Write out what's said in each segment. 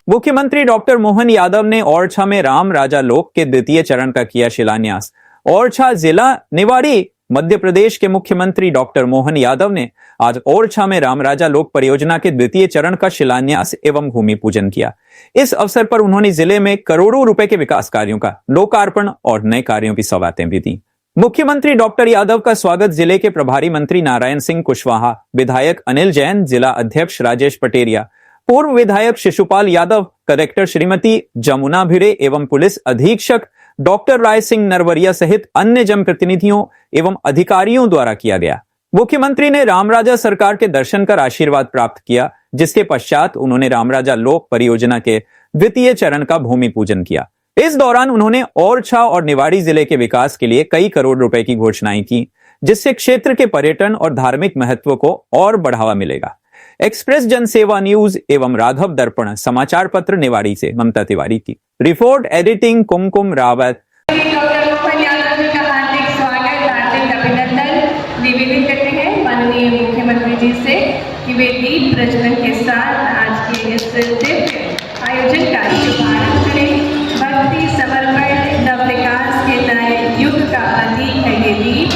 मुख्यमंत्री डॉक्टर मोहन यादव ने ओरछा में राम राजा लोक के द्वितीय चरण का किया शिलान्यास। ओरछा जिला निवाड़ी मध्य प्रदेश के मुख्यमंत्री डॉक्टर मोहन यादव ने आज ओरछा में राम राजा लोक परियोजना के द्वितीय चरण का शिलान्यास एवं भूमि पूजन किया। इस अवसर पर उन्होंने जिले में करोड़ों रुपए के विकास कार्यों का लोकार्पण और नए कार्यों की सौगातें भी दी। मुख्यमंत्री डॉक्टर यादव का स्वागत जिले के प्रभारी मंत्री नारायण सिंह कुशवाहा, विधायक अनिल जैन, जिला अध्यक्ष राजेश पटेरिया, पूर्व विधायक शिशुपाल यादव, कलेक्टर श्रीमती जमुना भिड़े एवं पुलिस अधीक्षक डॉक्टर राय सिंह नरवरिया सहित अन्य जनप्रतिनिधियों एवं अधिकारियों द्वारा किया गया। मुख्यमंत्री ने रामराजा सरकार के दर्शन कर आशीर्वाद प्राप्त किया, जिसके पश्चात उन्होंने रामराजा लोक परियोजना के द्वितीय चरण का भूमि पूजन किया। इस दौरान उन्होंने ओरछा और निवाड़ी जिले के विकास के लिए कई करोड़ रुपए की घोषणाएं की, जिससे क्षेत्र के पर्यटन और धार्मिक महत्व को और बढ़ावा मिलेगा। एक्सप्रेस जनसेवा न्यूज एवं राघव दर्पण समाचार पत्र निवाड़ी से ममता तिवारी की रिपोर्ट, एडिटिंग कुमकुम रावत। डॉक्टर मोहन यादव जी का हार्दिक स्वागत, हार्दिक अभिनंदन निवेदन करते हैं माननीय मुख्यमंत्री जी से कि वे दीप प्रज्वलन के साथ आज के इस दिव्य आयोजन का शुभारंभ करें। भक्ति, समर्पण, नव विकास के नए युग का प्रतीक है ये दीप।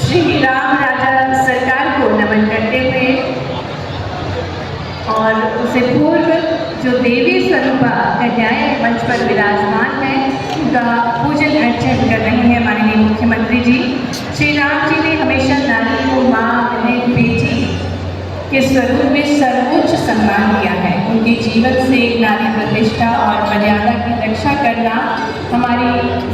श्री राम राजा सरकार को नमन करते हुए और उससे पूर्व जो देवी स्वरूपा कन्याएं मंच पर विराजमान हैं, उनका पूजन अर्चन कर रहे हैं माननीय मुख्यमंत्री जी। श्री राम जी ने हमेशा नारी को माँ, बहन, बेटी के स्वरूप में सर्वोच्च सम्मान दिया है। उनके जीवन से नारी प्रतिष्ठा और मर्यादा की रक्षा करना हमारी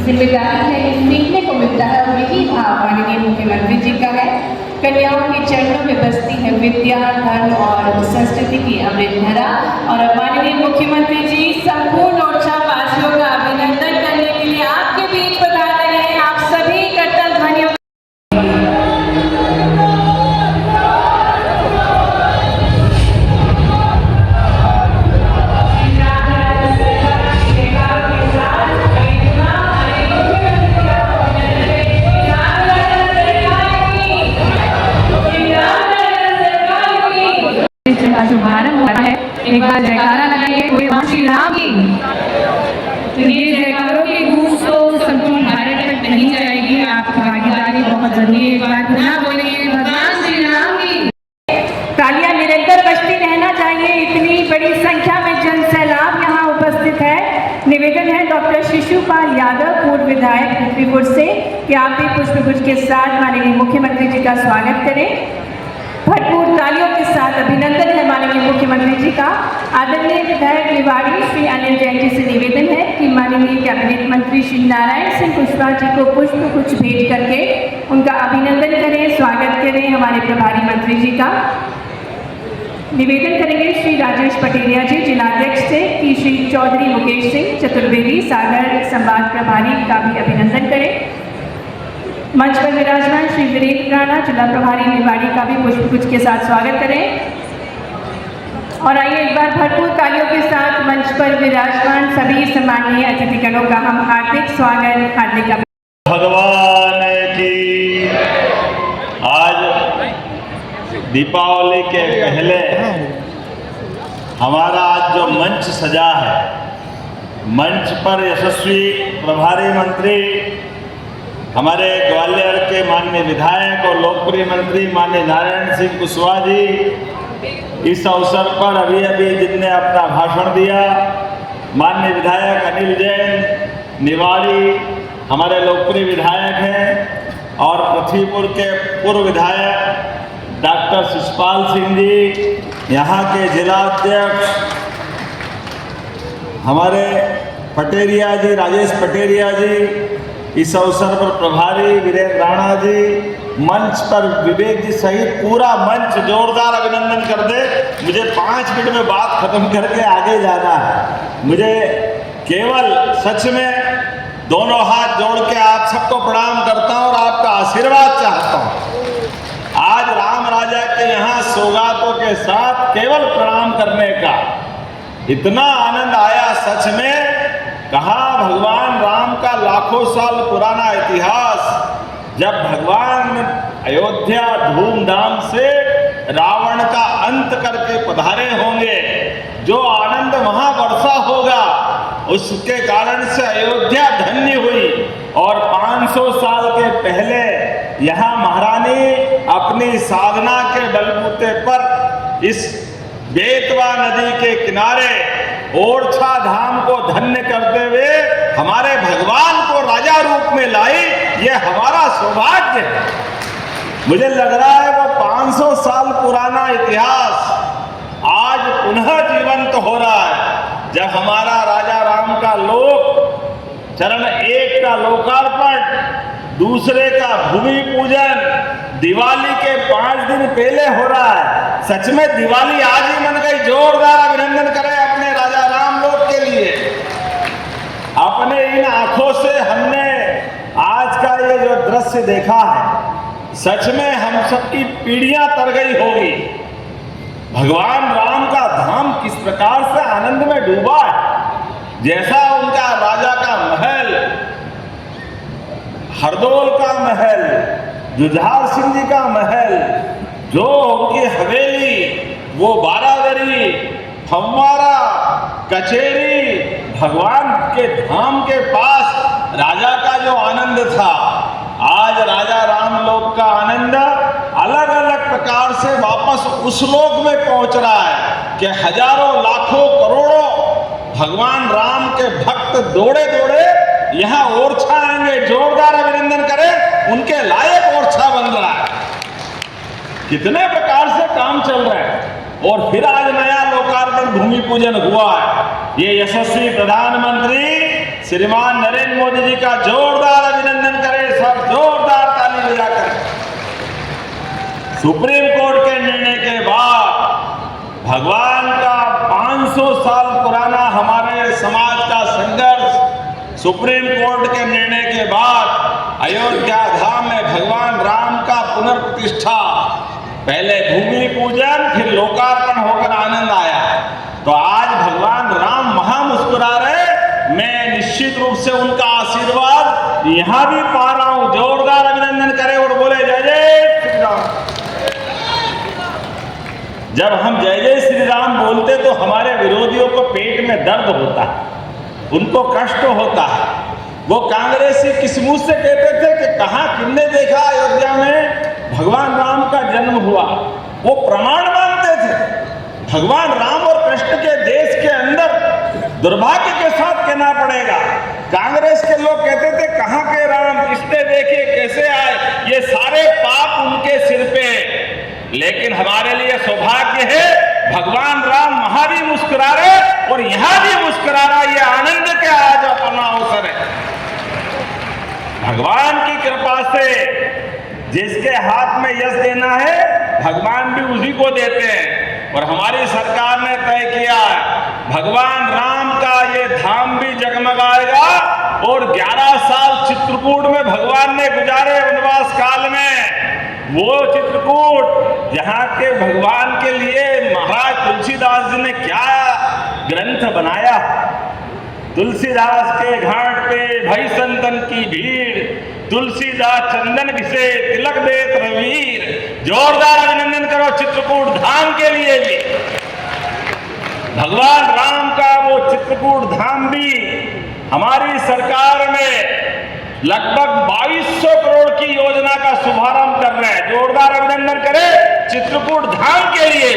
जिम्मेदारी है, सीखने को मिलता है और यही भाव माननीय मुख्यमंत्री जी का है। कन्याओं के चरणों में बसती है विद्या, धर्म और संस्कृति की अमृत धारा। और माननीय मुख्यमंत्री जी संपूर्ण ओरछा वासियों का अभिनंदन करने के लिए आपके बीच पधार रहे हैं। आप सभी करतल ध्वनियों का शुभारंभ हुआ है। एक बार जयकारा लगाइए कोई श्री राम की। तो ये जयकारों की गूंज तो संपूर्ण भारत तक नहीं जाएगी, आपकी भागीदारी बहुत जरूरी है। एक बार पुनः बोलिए भगवान श्री राम की। तालियां निरंतर बजती रहना चाहिए, इतनी बड़ी संख्या में जन सैलाब यहाँ उपस्थित है। निवेदन है डॉक्टर शिशुपाल यादव, पूर्व विधायक पृथ्वीपुर से, कि आप भी पुष्पगुच्छ के साथ माननीय मुख्यमंत्री जी का स्वागत करें। भरपूर तालियों के साथ अभिनंदन है माननीय मुख्यमंत्री जी का। आदरणीय विधायक निवाड़ी श्री अनिल जैन जी से निवेदन है कि माननीय कैबिनेट मंत्री श्री नारायण सिंह कुशवाहा जी को पुष्पगुच्छ भेंट करके उनका अभिनंदन करें, स्वागत करें हमारे प्रभारी मंत्री जी का। निवेदन करेंगे श्री राजेश पटेरिया जी, जिलाध्यक्ष से, कि श्री चौधरी मुकेश सिंह चतुर्वेदी सागर संवाद प्रभारी का भी अभिनंदन करें। मंच पर विराजमान श्री वीरेंद्र राणा, जिला प्रभारी निवाड़ी का भी पुष्पगुच्छ के साथ स्वागत करें। और आइए एक बार भरपूर तालियों के साथ मंच पर विराजमान सभी सम्मानीय अतिथिगणों का हम हार्दिक स्वागत, हार्दिक भगवान की। आज दीपावली के पहले हमारा आज जो मंच सजा है, मंच पर यशस्वी प्रभारी मंत्री हमारे ग्वालियर के माननीय विधायक और लोकप्रिय मंत्री माननीय नारायण सिंह कुशवाहा जी इस अवसर पर अभी जिनने अपना भाषण दिया, माननीय विधायक अनिल जैन निवाड़ी हमारे लोकप्रिय विधायक हैं, और पृथ्वीपुर के पूर्व विधायक डॉक्टर शिशुपाल सिंह जी, यहाँ के जिलाध्यक्ष हमारे पटेरिया जी, राजेश पटेरिया जी, इस अवसर पर प्रभारी वीरेंद्र राणा जी, मंच पर विवेक जी सहित पूरा मंच जोरदार अभिनंदन कर दे। मुझे 5 मिनट में बात खत्म करके आगे जाना है। मुझे केवल सच में दोनों हाथ जोड़ के आप सबको प्रणाम करता हूँ और आपका आशीर्वाद चाहता हूँ। आज राम राजा के यहाँ सौगातों के साथ केवल प्रणाम करने का इतना आनंद आया, सच में कहा भगवान राम का लाखों साल पुराना इतिहास, जब भगवान अयोध्या धूमधाम से रावण का अंत करके पधारे होंगे, जो आनंद वहां उसके कारण से अयोध्या धन्य हुई। और 500 साल के पहले यहाँ महारानी अपनी साधना के बलबूते पर इस बेतवा नदी के किनारे ओरछा धाम को धन्य करते हुए हमारे भगवान को राजा रूप में लाई। ये हमारा सौभाग्य है। मुझे लग रहा है वो 500 साल पुराना इतिहास आज पुनः जीवंत हो रहा है, जब हमारा राजा राम का चरण 1 का लोकार्पण, दूसरे का भूमि पूजन दिवाली के 5 दिन पहले हो रहा है। सच में दिवाली आज ही मन गई। जोरदार अभिनंदन करें अपने राजा राम लोग के लिए। अपने इन आंखों से हमने आज का ये जो दृश्य देखा है, सच में हम सबकी पीढ़ियां तर गई होगी। भगवान राम का धाम किस प्रकार से आनंद में डूबा है। जैसा उनका राजा का महल, हरदौल का महल, जुझार सिंह जी का महल, जो उनकी हवेली, वो बारादरी, फव्वारा, कचेरी, भगवान के धाम के पास राजा का जो आनंद था, आज राजा राम लोक का आनंद अलग अलग प्रकार से वापस उस लोक में पहुंच रहा है कि हजारों लाखों करोड़ों भगवान राम के भक्त दौड़े दौड़े यहाँ ओरछा आएंगे। जोरदार अभिनंदन करें, उनके लायक ओरछा बन रहा है। कितने प्रकार से काम चल रहा है। और फिर आज नया लोकार्पण भूमि पूजन हुआ है। ये यशस्वी प्रधानमंत्री श्रीमान नरेंद्र मोदी जी का जोरदार अभिनंदन करें, सब जोरदार ताली बजा करें। सुप्रीम कोर्ट के निर्णय के बाद भगवान का 500 साल पुराना हमारे समाज का संघर्ष, सुप्रीम कोर्ट के निर्णय के बाद अयोध्या धाम में भगवान राम का पुनर्प्रतिष्ठा, पहले भूमि पूजन फिर लोकार्पण होकर आनंद आया। तो आज भगवान राम महा मुस्कुरा रहे। मैं निश्चित रूप से उनका आशीर्वाद यहां भी पा रहा हूं। जोरदार अभिनंदन करें और बोले जय जय श्री राम। जब हम जय जय श्री राम बोलते तो हमारे विरोधियों को पेट में दर्द होता है, उनको कष्ट होता है। वो कांग्रेसी किस मुंह से कहते थे कि कहां किसने देखा अयोध्या में भगवान राम का जन्म हुआ। वो प्रमाण मानते थे। भगवान राम और कृष्ण के देश के अंदर दुर्भाग्य के साथ कहना पड़ेगा, कांग्रेस के लोग कहते थे कहां के राम, किसने देखे, कैसे आए, ये सारे पाप उनके सिर पे। लेकिन हमारे लिए सौभाग्य है, भगवान राम वहां भी मुस्कुरा रहे और यहां भी मुस्कुरा रहा। ये आनंद के आज अपना अवसर है। भगवान की कृपा से जिसके हाथ में यश देना है, भगवान भी उसी को देते हैं। और हमारी सरकार ने तय किया है भगवान राम का ये धाम भी जगमगाएगा। और 11 साल चित्रकूट में भगवान ने गुजारे वनवास काल में, वो चित्रकूट जहाँ के भगवान के लिए महाराज तुलसीदास जी ने क्या ग्रंथ बनाया। तुलसीदास के घाट पे भई संतन की भीड़, तुलसीदास चंदन घिसे तिलक देत रवीर। जोरदार अभिनंदन करो चित्रकूट धाम के लिए भी। भगवान राम का वो चित्रकूट धाम भी हमारी सरकार में लगभग 2200 करोड़ की योजना का शुभारंभ कर रहे हैं। जोरदार अभिनंदन करें चित्रकूट धाम के लिए।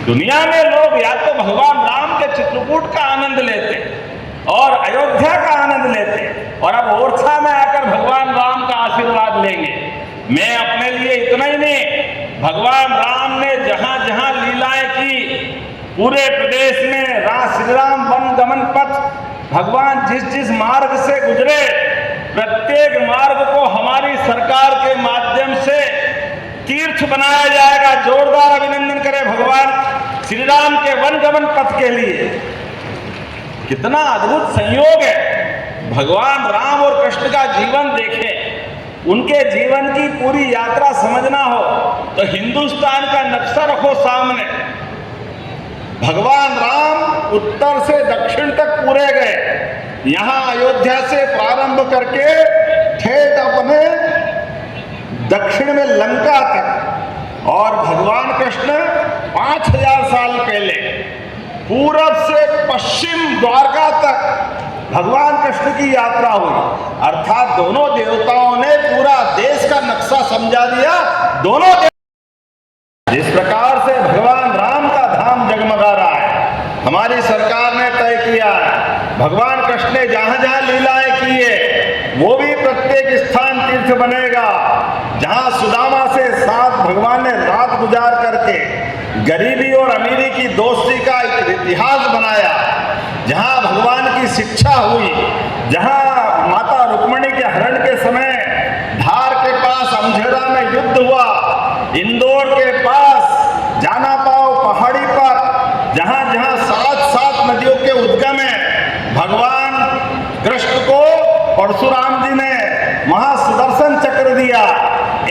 दुनिया में लोग या तो भगवान राम के चित्रकूट का आनंद लेते और अयोध्या का आनंद लेते, और अब ओरछा में आकर भगवान राम का आशीर्वाद लेंगे। मैं अपने लिए इतना ही नहीं, भगवान राम ने जहां जहां लीलाएं की, पूरे प्रदेश में श्री राम वन गमन पथ, भगवान जिस जिस मार्ग से गुजरे, प्रत्येक मार्ग को हमारी सरकार के माध्यम से तीर्थ बनाया जाएगा। जोरदार अभिनंदन करें भगवान श्री राम के वन गमन पथ के लिए। कितना अद्भुत संयोग है। भगवान राम और कृष्ण का जीवन देखें, उनके जीवन की पूरी यात्रा समझना हो तो हिंदुस्तान का नक्शा रखो सामने। भगवान राम उत्तर से दक्षिण तक पूरे गए, यहाँ अयोध्या से प्रारंभ करके ठेठ अपने दक्षिण में लंका तक, और भगवान कृष्ण 5000 साल पहले पूरब से पश्चिम द्वारका तक भगवान कृष्ण की यात्रा हुई। अर्थात दोनों देवताओं ने पूरा देश का नक्शा समझा दिया। दोनों जिस प्रकार से भगवान राम का धाम जगमगा रहा है, हमारी सरकार ने तय किया है, भगवान कृष्ण ने जहां जहां लीलाएं की है वो भी प्रत्येक स्थान तीर्थ बनेगा। जहां सुदामा से साथ भगवान ने रात गुजार करके गरीबी और अमीरी की दोस्ती का एक इतिहास बनाया, जहां भगवान की शिक्षा हुई, जहां माता रुक्मिणी के हरण के समय धार के पास अमझेरा में युद्ध हुआ, इंदौर के पास जाना पाओ पहाड़ी पर जहां जहां 7 नदियों के उद्गम है, भगवान कृष्ण को परशुराम जी ने वहां सुदर्शन चक्र दिया।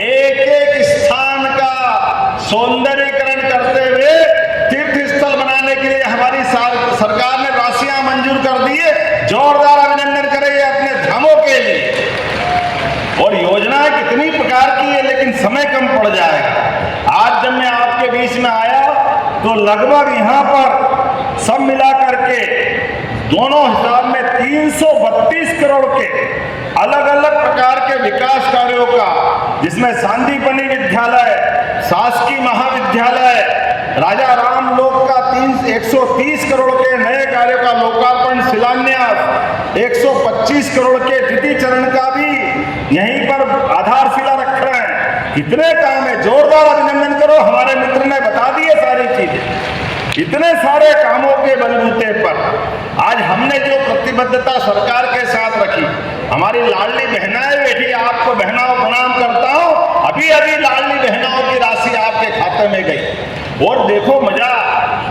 एक एक स्थान का सौंदर्यीकरण करते हुए तीर्थ स्थल बनाने के लिए हमारी सरकार ने राशियां मंजूर कर दी है। जोरदार अभिनंदन करेंगे अपने धामों के लिए। और योजनाएं कितनी प्रकार की है, लेकिन समय कम पड़ जाएगा। आज जब मैं आपके बीच में आया तो लगभग यहाँ पर सब मिला करके दोनों हिसाब में 332 करोड़ के अलग अलग प्रकार के विकास कार्यों का, जिसमें सांदीपनी विद्यालय, शासकीय महाविद्यालय, राजा राम लोक का 130 करोड़ के नए कार्यों का लोकार्पण शिलान्यास, 125 करोड़ के द्वितीय चरण का भी यहीं पर आधारशिला रख रहे हैं। कितने काम है, जोरदार अभिनंदन करो। हमारे मित्र ने बता दिए सारी चीजें। इतने सारे कामों के बलबूते पर आज हमने जो प्रतिबद्धता सरकार के साथ रखी, हमारी लाडली बहनाएं बैठी, आपको बहनाओं प्रणाम करता हूं। अभी अभी लाडली बहनाओं की राशि आपके खाते में गई। और देखो मजा,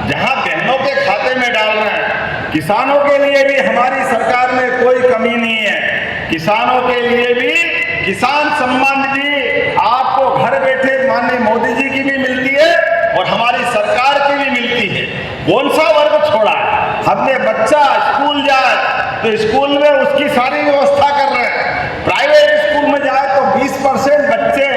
जहां बहनों के खाते में डाल रहे हैं, किसानों के लिए भी हमारी सरकार में कोई कमी नहीं है। किसानों के लिए भी किसान सम्मान निधि आपको घर बैठे माननीय मोदी जी की भी मिलती है और हमारी सरकार की भी मिलती है। कौन सा वर्ग छोड़ा है? हमने बच्चा स्कूल जाए तो स्कूल में उसकी सारी व्यवस्था कर रहे हैं। प्राइवेट स्कूल में जाए तो 20% बच्चे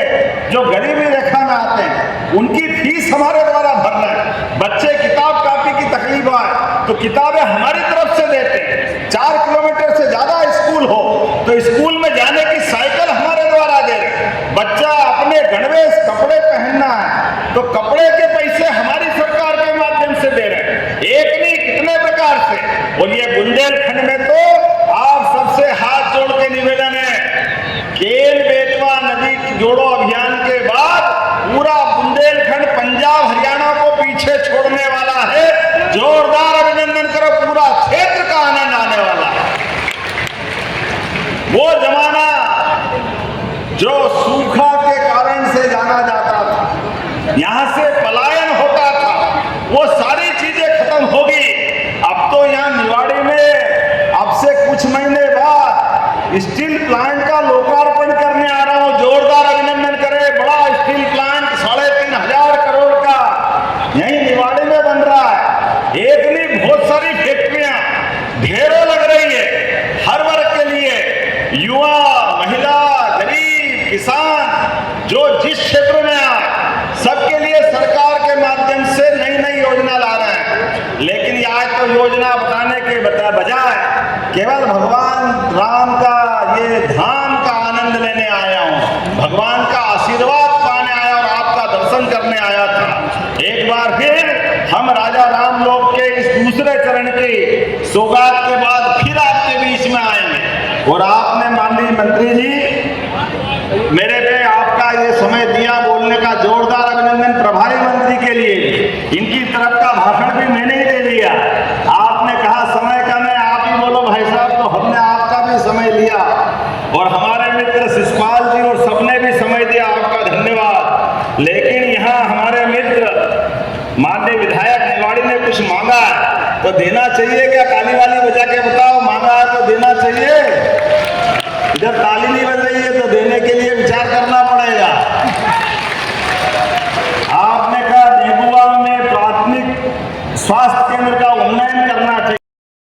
जो गरीबी रेखा में आते हैं उनकी फीस हमारे द्वारा भर रहे हैं। बच्चे किताब कापी की तकलीफ आए तो किताबें हमारी तरफ से देते हैं। 4 किलोमीटर से ज्यादा स्कूल हो तो स्कूल में जाने की साइकिल हमारे द्वारा दे रहे हैं। बच्चा अपने गणवेश कपड़े पहनना है तो कपड़े के पैसे हमारी सरकार के माध्यम से दे रहे हैं। एक नहीं, कितने प्रकार से। और ये बुंदेलखंड में तो आप सबसे हाथ जोड़ के निवेदन है, केन बेतवा नदी जोड़ो अभियान के बाद पूरा बुंदेलखंड पंजाब हरियाणा को पीछे छोड़ने वाला है। जोरदार अभिनंदन करो, पूरा क्षेत्र का आनंद आने वाला है। वो जमाना जो सूखा के कारण से जाना जाता था, यहां से पलायन होता था, वो सारी चीजें खत्म होगी। अब तो यहाँ निवाड़ी में अब से कुछ महीने बाद स्टील प्लांट का लोकार्पण करने आ रहा हूं। जोरदार अभिनंदन करें। बड़ा स्टील प्लांट 3,500 करोड़ का यही निवाड़ी में बन रहा है। एक नहीं, बहुत सारी फैक्ट्रियां ढेरों लग रही है हर वर्ग के लिए, युवा, महिला, गरीब, किसान, जो जिस क्षेत्र में आए सबके लिए सरकार के माध्यम से नई नई योजना ला रहे हैं। लेकिन आज तो योजना बताने के बजाय केवल भगवान राम का ये धाम का आनंद लेने आया हूं, भगवान का आशीर्वाद पाने आया और आपका दर्शन करने आया था। एक बार फिर हम राजा राम लोक के इस दूसरे चरण की सौगात के बाद फिर आपके बीच में आएंगे। और आपने माननीय मंत्री जी मेरे पे आपका ये समय दिया बोलने का, जोरदार अभिनंदन प्रभारी मंत्री के लिए। इनकी तरफ का भाषण भी मैंने ही दे दिया। आपने कहा समय का मैं आप ही बोलो भाई साहब, तो हमने आपका भी समय लिया और हमारे मित्र शिषपाल जी और सबने भी समय दिया, आपका धन्यवाद। लेकिन यहाँ हमारे मित्र माननीय विधायक निवाड़ी ने कुछ मांगा है तो देना चाहिए क्या? काली वाली बजा के बताओ, मांगा है तो देना चाहिए।